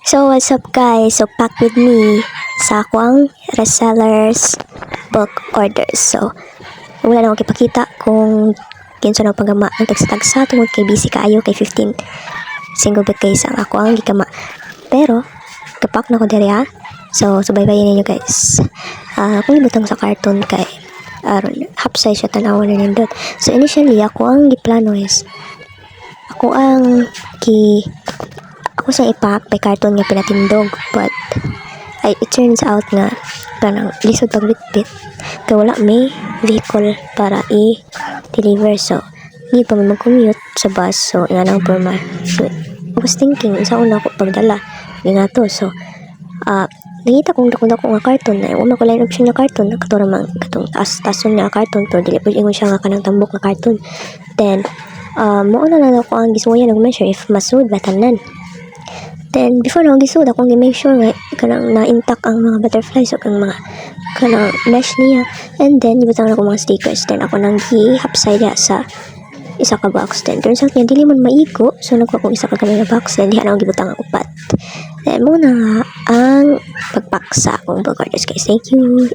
So what's up guys? So back with me sa akong resellers book orders. So wala na akong ipakita kung kinsa na pagama ang tagsa tungod kay busy kaayo kay 15 single book guys ang ako ang gikama. Pero kapak na ko diri ha. So subaybayan ninyo guys. Kung ibutang sa carton kay aron half size siya tanawon na nindot. So initially ako ang giplano is ako sa ipack by carton nga pinatindog, but it turns out nga kanang lisod pagbitbit kay wala may vehicle para i-deliver, so need pa may mag-commute sa bus. So nga lang porma, so I was thinking sa una ko pagdala nga to. So nakita kong dako nga carton na wala ko line option nga carton na katura man katong tason nga carton pero dili pud ingon siya nga kanang tambok nga carton. Then mo na lang ako ang gisuwayan nag-measure if masud ba tanan. Then before na gisud akong gi-make sure nga kanang na-intact ang mga butterflies o ang mga kanang mesh niya, and then ibutang ako mga stickers. Then ako nang gi-hapside sa isa ka box. Then turns out nga dili man maigo, so nagkuha ko isa ka kanang box, then diha na ako gibutang ang upat. Then muna nga ang pagpaksa akong book orders guys. Thank you.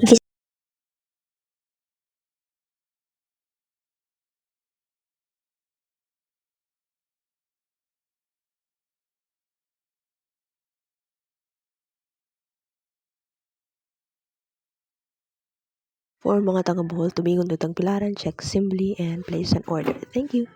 For mga taga Bohol, tumingon dutang pilaran, check simply and place an order. Thank you.